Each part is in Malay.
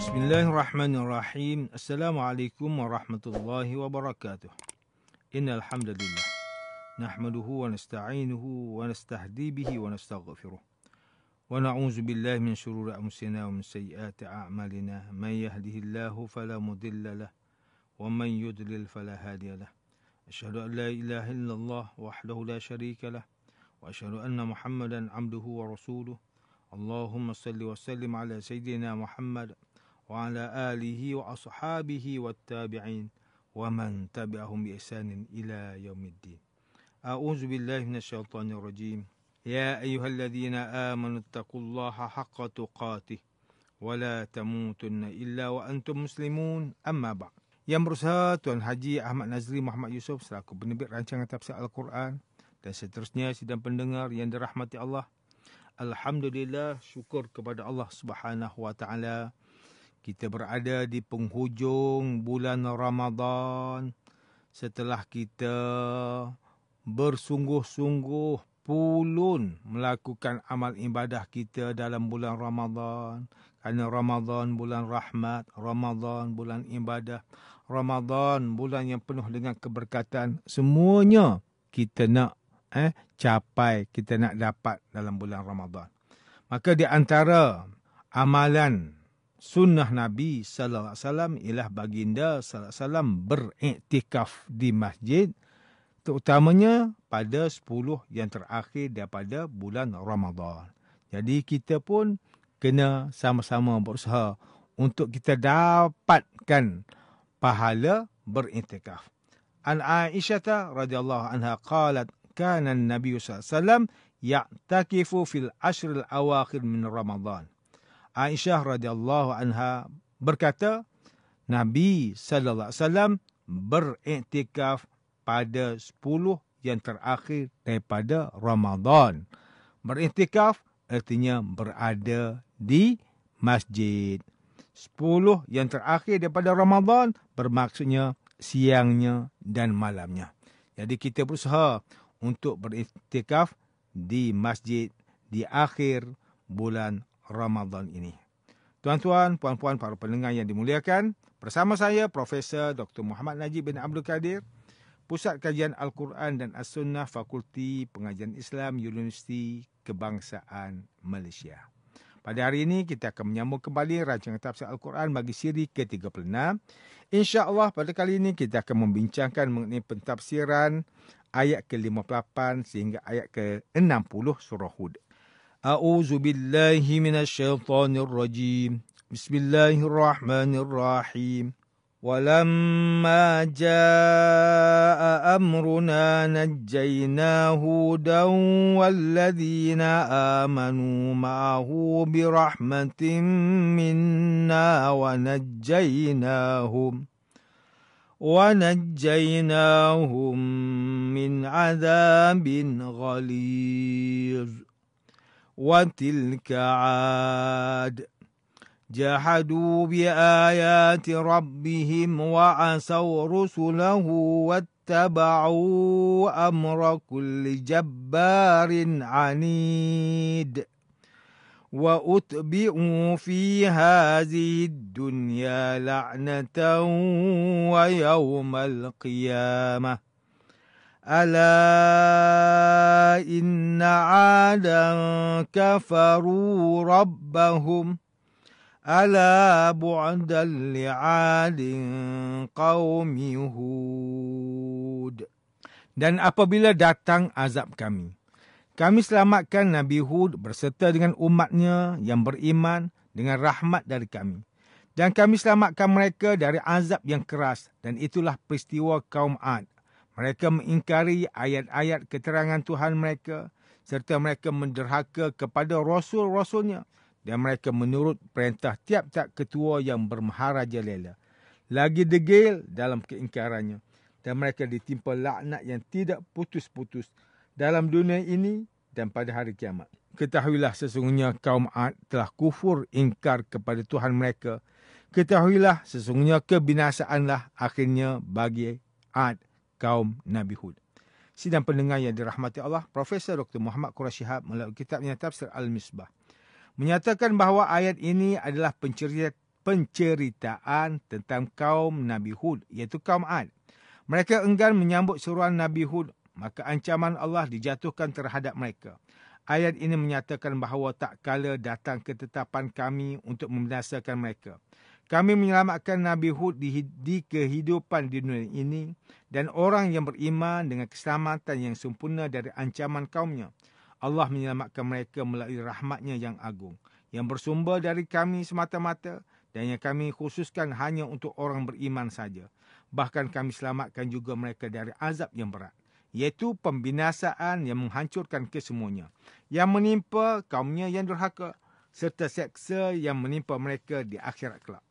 Bismillahirrahmanirrahim. Assalamualaikum warahmatullahi wabarakatuh. Innal hamdalillah nahmaduhu wa nasta'inuhu wa nastahdi bihi wa nastaghfiruh. Wa na'udzu billahi min shururi anfusina wa min sayyiati a'malina. May yahdihillahu fala mudilla lahu wa man yudlil fala hadiya lahu. Asyhadu an la ilaha illallah wahdahu la syarika lahu wa asyhadu anna Muhammadan 'abduhu wa rasuluh. Allahumma salli wa sallim ala sayyidina Muhammad wa ala alihi wa ashabihi wattabi'in wa man tabi'ahum bi ihsanin ila yaumiddin. A'udzu billahi minasyaitonir rajim. Ya ayyuhalladzina amanu taqullaha haqqa tuqatih wa la tamutunna illa wa antum muslimun. Amma ba'd. Yang berusaha Tuan Haji Ahmad Nazri Muhammad Yusof selaku penerbit rancangan tafsir Al-Quran dan seterusnya sidang pendengar yang dirahmati Allah. Alhamdulillah, syukur kepada Allah Subhanahu wa taala. Kita berada di penghujung bulan Ramadan setelah kita bersungguh-sungguh pulun melakukan amal ibadah kita dalam bulan Ramadan. Kerana Ramadan bulan rahmat, Ramadan bulan ibadah, Ramadan bulan yang penuh dengan keberkatan. Semuanya kita nak capai, kita nak dapat dalam bulan Ramadan. Maka di antara amalan sunnah Nabi sallallahu alaihi wasallam ialah baginda sallallahu alaihi wasallam beriktikaf di masjid, terutamanya pada 10 yang terakhir daripada bulan Ramadan. Jadi kita pun kena sama-sama berusaha untuk kita dapatkan pahala beriktikaf. An Aisyah radhiyallahu anha qalat kana an-nabiy sallallahu alaihi wasallam ya'takifu fil ashril awakhir min Ramadan. Aisyah radhiyallahu anha berkata, Nabi sallallahu alaihi wasallam beriktikaf pada 10 yang terakhir daripada Ramadan. Beriktikaf artinya berada di masjid. 10 yang terakhir daripada Ramadan bermaksudnya siangnya dan malamnya. Jadi kita berusaha untuk beriktikaf di masjid di akhir bulan Ramadan ini. Tuan-tuan, puan-puan, para pendengar yang dimuliakan, bersama saya Profesor Dr. Muhammad Najib bin Abdul Kadir, Pusat Kajian Al-Quran dan As-Sunnah, Fakulti Pengajian Islam, Universiti Kebangsaan Malaysia. Pada hari ini kita akan menyambung kembali rancangan tafsir Al-Quran bagi siri ke-36. InsyaAllah pada kali ini kita akan membincangkan mengenai pentafsiran ayat ke-58 sehingga ayat ke-60 surah Hud. A'udzu billahi minasyaitonir rajim. Bismillahirrahmanirrahim. Walamma jaa amruna najjayna hudan walladzina amanu ma'ahu birahmatin minna wa najjaynahum min adzabin ghalidh. Wa tilka 'ad جحدوا بآيات ربهم وعصوا رسله واتبعوا أمر كل جبار عنيد وأتبعوا في هذه الدنيا لعنة ويوم القيامة ألا إن عادا كفروا ربهم Ala bu'dan li'adin qaumi Hud. Dan apabila datang azab kami selamatkan Nabi Hud berserta dengan umatnya yang beriman dengan rahmat dari kami. Dan kami selamatkan mereka dari azab yang keras. Dan itulah peristiwa kaum Ad. Mereka mengingkari ayat-ayat keterangan Tuhan mereka, serta mereka menderhaka kepada rasul-rasulnya. Dan mereka menurut perintah tiap-tiap ketua yang bermaharajalela. Lagi degil dalam keingkarannya. Dan mereka ditimpa laknat yang tidak putus-putus dalam dunia ini dan pada hari kiamat. Ketahuilah sesungguhnya kaum Ad telah kufur ingkar kepada Tuhan mereka. Ketahuilah sesungguhnya kebinasaanlah akhirnya bagi Ad kaum Nabi Hud. Sidang pendengar yang dirahmati Allah, Profesor Dr. Muhammad Quraish Shihab melalui kitabnya Tafsir Al-Misbah menyatakan bahawa ayat ini adalah penceritaan tentang kaum Nabi Hud, iaitu kaum Ad. Mereka enggan menyambut seruan Nabi Hud, maka ancaman Allah dijatuhkan terhadap mereka. Ayat ini menyatakan bahawa tak kala datang ketetapan kami untuk membinasakan mereka. Kami menyelamatkan Nabi Hud di kehidupan di dunia ini dan orang yang beriman dengan keselamatan yang sempurna dari ancaman kaumnya. Allah menyelamatkan mereka melalui rahmatnya yang agung, yang bersumber dari kami semata-mata dan yang kami khususkan hanya untuk orang beriman saja. Bahkan kami selamatkan juga mereka dari azab yang berat, iaitu pembinasaan yang menghancurkan kesemuanya, yang menimpa kaumnya yang durhaka, serta seksa yang menimpa mereka di akhirat kelak.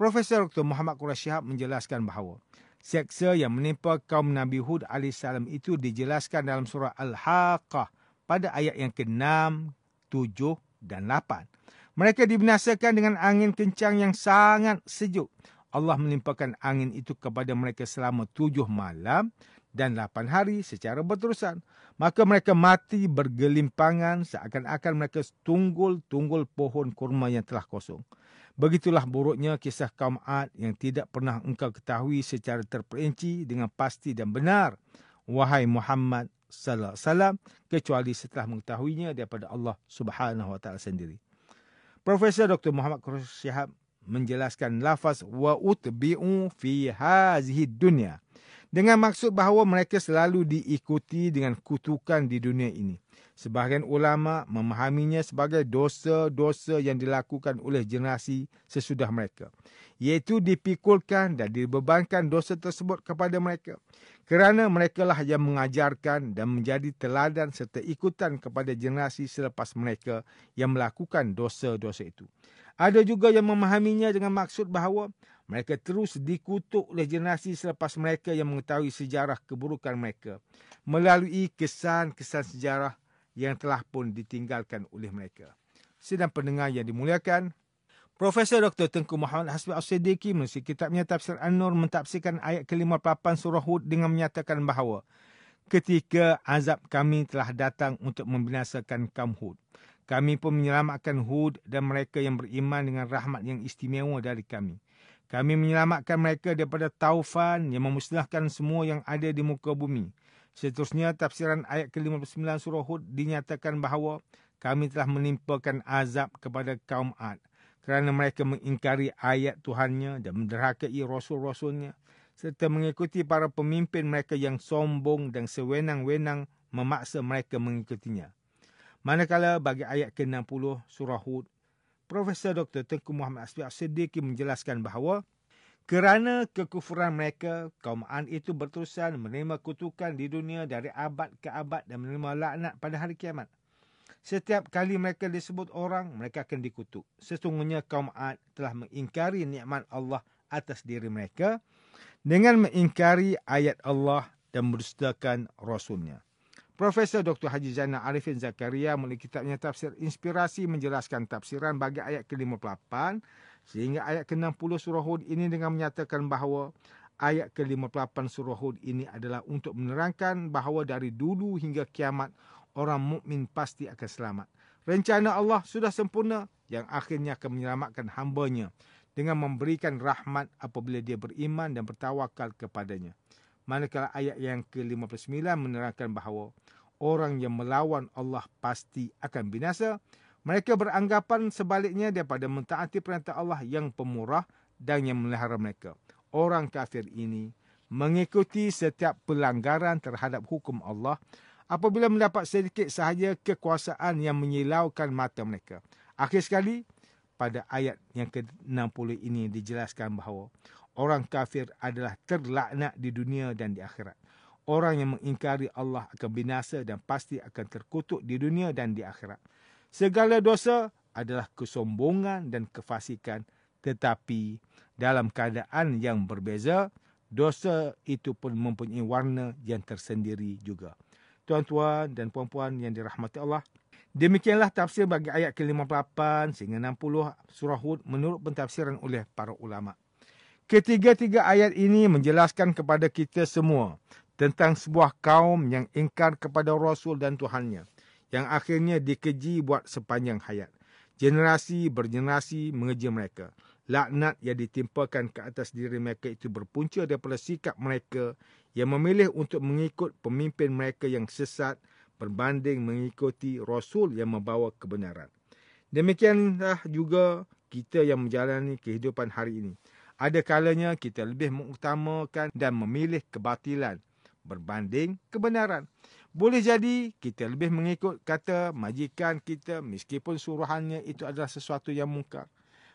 Profesor Dr. Muhammad Quraish Shihab menjelaskan bahawa seksa yang menimpa kaum Nabi Hud AS itu dijelaskan dalam surah Al-Haqqah pada ayat yang ke-6, 7 dan 8. Mereka dibinasakan dengan angin kencang yang sangat sejuk. Allah melimpahkan angin itu kepada mereka selama 7 malam dan 8 hari secara berterusan. Maka mereka mati bergelimpangan seakan-akan mereka tunggul-tunggul pohon kurma yang telah kosong. Begitulah buruknya kisah kaum Ad yang tidak pernah engkau ketahui secara terperinci dengan pasti dan benar, wahai Muhammad sallallahu alaihi wasallam, kecuali setelah mengetahuinya daripada Allah Subhanahu wa taala sendiri. Profesor Dr. Muhammad Quraish Shihab menjelaskan lafaz wa utbi'u fi hazihi dunya dengan maksud bahawa mereka selalu diikuti dengan kutukan di dunia ini. Sebahagian ulama memahaminya sebagai dosa-dosa yang dilakukan oleh generasi sesudah mereka, iaitu dipikulkan dan dibebankan dosa tersebut kepada mereka, kerana merekalah yang mengajarkan dan menjadi teladan serta ikutan kepada generasi selepas mereka yang melakukan dosa-dosa itu. Ada juga yang memahaminya dengan maksud bahawa mereka terus dikutuk oleh generasi selepas mereka yang mengetahui sejarah keburukan mereka melalui kesan-kesan sejarah yang telah pun ditinggalkan oleh mereka. Sidang pendengar yang dimuliakan, Profesor Dr. Tengku Muhammad Hasbi As-Siddiqi melalui kitabnya Tafsir An-Nur mentafsirkan ayat ke-58 surah Hud dengan menyatakan bahawa ketika azab kami telah datang untuk membinasakan kaum Hud, kami pun menyelamatkan Hud dan mereka yang beriman dengan rahmat yang istimewa dari kami. Kami menyelamatkan mereka daripada taufan yang memusnahkan semua yang ada di muka bumi. Seterusnya, tafsiran ayat ke-59 surah Hud dinyatakan bahawa kami telah menimpakan azab kepada kaum Ad kerana mereka mengingkari ayat Tuhannya dan menderhakai rasul-rasulnya serta mengikuti para pemimpin mereka yang sombong dan sewenang-wenang memaksa mereka mengikutinya. Manakala bagi ayat ke-60 surah Hud, Profesor Dr. Tengku Muhammad Hasbi As-Siddiqi menjelaskan bahawa kerana kekufuran mereka, kaum Ad itu berterusan menerima kutukan di dunia dari abad ke abad dan menerima laknat pada hari kiamat. Setiap kali mereka disebut orang, mereka akan dikutuk. Sesungguhnya kaum Ad telah mengingkari nikmat Allah atas diri mereka dengan mengingkari ayat Allah dan mendustakan Rasulnya. Profesor Dr. Haji Zainal Arifin Zakaria melalui kitabnya Tafsir Inspirasi menjelaskan tafsiran bagi ayat ke-58 sehingga ayat ke-60 surah Hud ini dengan menyatakan bahawa ayat ke-58 surah Hud ini adalah untuk menerangkan bahawa dari dulu hingga kiamat orang mukmin pasti akan selamat. Rencana Allah sudah sempurna yang akhirnya akan menyelamatkan hamba-Nya dengan memberikan rahmat apabila dia beriman dan bertawakal kepadanya. Manakala ayat yang ke-59 menerangkan bahawa orang yang melawan Allah pasti akan binasa, mereka beranggapan sebaliknya daripada mentaati perintah Allah yang pemurah dan yang memelihara mereka. Orang kafir ini mengikuti setiap pelanggaran terhadap hukum Allah apabila mendapat sedikit sahaja kekuasaan yang menyilaukan mata mereka. Akhir sekali, pada ayat yang ke-60 ini dijelaskan bahawa orang kafir adalah terlaknat di dunia dan di akhirat. Orang yang mengingkari Allah akan binasa dan pasti akan terkutuk di dunia dan di akhirat. Segala dosa adalah kesombongan dan kefasikan, tetapi dalam keadaan yang berbeza, dosa itu pun mempunyai warna yang tersendiri juga. Tuan-tuan dan puan-puan yang dirahmati Allah, demikianlah tafsir bagi ayat ke-58 sehingga 60 surah Hud menurut pentafsiran oleh para ulama. Ketiga-tiga ayat ini menjelaskan kepada kita semua tentang sebuah kaum yang ingkar kepada Rasul dan Tuhannya, yang akhirnya dikeji buat sepanjang hayat. Generasi bergenerasi mengeji mereka. Laknat yang ditimpakan ke atas diri mereka itu berpunca daripada sikap mereka yang memilih untuk mengikut pemimpin mereka yang sesat berbanding mengikuti Rasul yang membawa kebenaran. Demikianlah juga kita yang menjalani kehidupan hari ini. Ada kalanya kita lebih mengutamakan dan memilih kebatilan berbanding kebenaran. Boleh jadi kita lebih mengikut kata majikan kita meskipun suruhannya itu adalah sesuatu yang mungkar,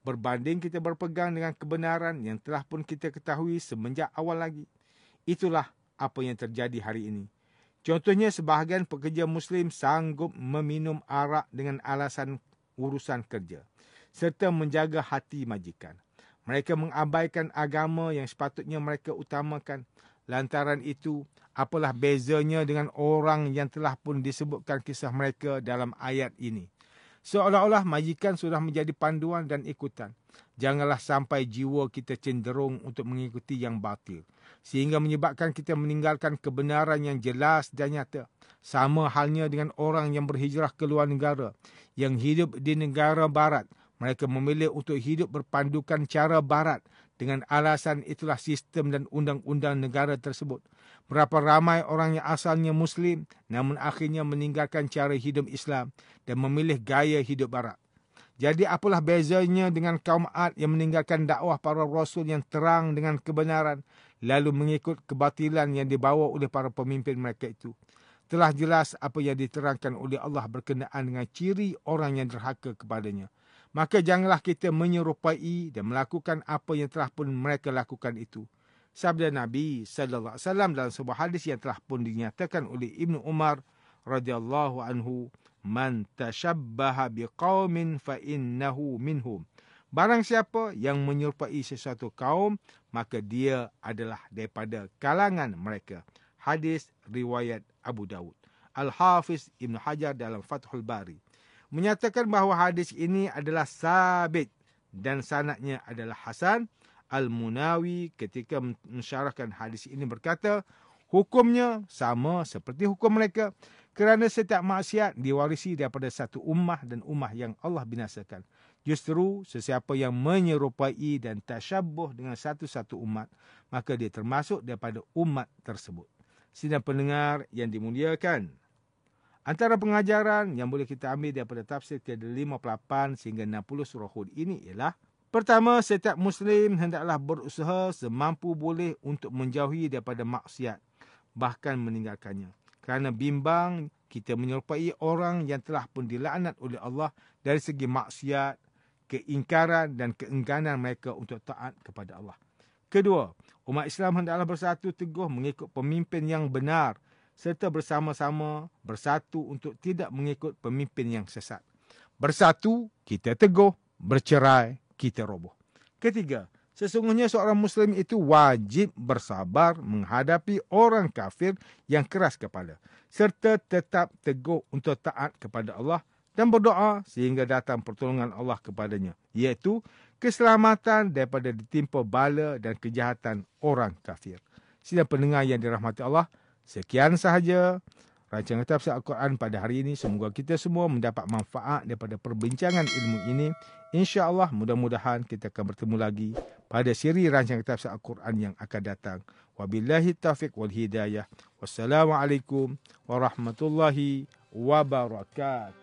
berbanding kita berpegang dengan kebenaran yang telah pun kita ketahui semenjak awal lagi. Itulah apa yang terjadi hari ini. Contohnya, sebahagian pekerja Muslim sanggup meminum arak dengan alasan urusan kerja, serta menjaga hati majikan. Mereka mengabaikan agama yang sepatutnya mereka utamakan. Lantaran itu, apalah bezanya dengan orang yang telah pun disebutkan kisah mereka dalam ayat ini. Seolah-olah majikan sudah menjadi panduan dan ikutan. Janganlah sampai jiwa kita cenderung untuk mengikuti yang batil, sehingga menyebabkan kita meninggalkan kebenaran yang jelas dan nyata. Sama halnya dengan orang yang berhijrah ke luar negara, yang hidup di negara barat. Mereka memilih untuk hidup berpandukan cara barat dengan alasan itulah sistem dan undang-undang negara tersebut. Berapa ramai orang yang asalnya Muslim namun akhirnya meninggalkan cara hidup Islam dan memilih gaya hidup barat. Jadi apalah bezanya dengan kaum Ad yang meninggalkan dakwah para Rasul yang terang dengan kebenaran lalu mengikut kebatilan yang dibawa oleh para pemimpin mereka itu. Telah jelas apa yang diterangkan oleh Allah berkenaan dengan ciri orang yang derhaka kepadanya. Maka janganlah kita menyerupai dan melakukan apa yang telah pun mereka lakukan itu. Sabda Nabi sallallahu alaihi wasallam dalam sebuah hadis yang telah pun dinyatakan oleh Ibnu Umar radhiyallahu anhu, "Man tashabbaha biqaumin fa innahu minhum." Barang siapa yang menyerupai sesuatu kaum, maka dia adalah daripada kalangan mereka. Hadis riwayat Abu Dawud. Al-Hafiz Ibn Hajar dalam Fathul Bari menyatakan bahawa hadis ini adalah sabit dan sanadnya adalah Hasan. Al-Munawi ketika mensyarahkan hadis ini berkata, hukumnya sama seperti hukum mereka kerana setiap maksiat diwarisi daripada satu ummah dan ummah yang Allah binasakan. Justru sesiapa yang menyerupai dan tasyabbuh dengan satu-satu umat, maka dia termasuk daripada umat tersebut. Sidang pendengar yang dimuliakan, antara pengajaran yang boleh kita ambil daripada tafsir ke-58 sehingga 60 surah Hud ini ialah, pertama, setiap Muslim hendaklah berusaha semampu boleh untuk menjauhi daripada maksiat, bahkan meninggalkannya. Kerana bimbang kita menyerupai orang yang telah pun dilaknat oleh Allah dari segi maksiat, keingkaran dan keengganan mereka untuk taat kepada Allah. Kedua, umat Islam hendaklah bersatu teguh mengikut pemimpin yang benar, serta bersama-sama bersatu untuk tidak mengikut pemimpin yang sesat. Bersatu, kita teguh. Bercerai, kita roboh. Ketiga, sesungguhnya seorang Muslim itu wajib bersabar menghadapi orang kafir yang keras kepala, serta tetap teguh untuk taat kepada Allah dan berdoa sehingga datang pertolongan Allah kepadanya, iaitu keselamatan daripada ditimpa bala dan kejahatan orang kafir. Sidang pendengar yang dirahmati Allah, sekian sahaja rancangan tafsir Al-Quran pada hari ini. Semoga kita semua mendapat manfaat daripada perbincangan ilmu ini. InsyaAllah mudah-mudahan kita akan bertemu lagi pada siri rancangan tafsir Al-Quran yang akan datang. Wabillahi taufiq wal hidayah. Wassalamualaikum warahmatullahi wabarakatuh.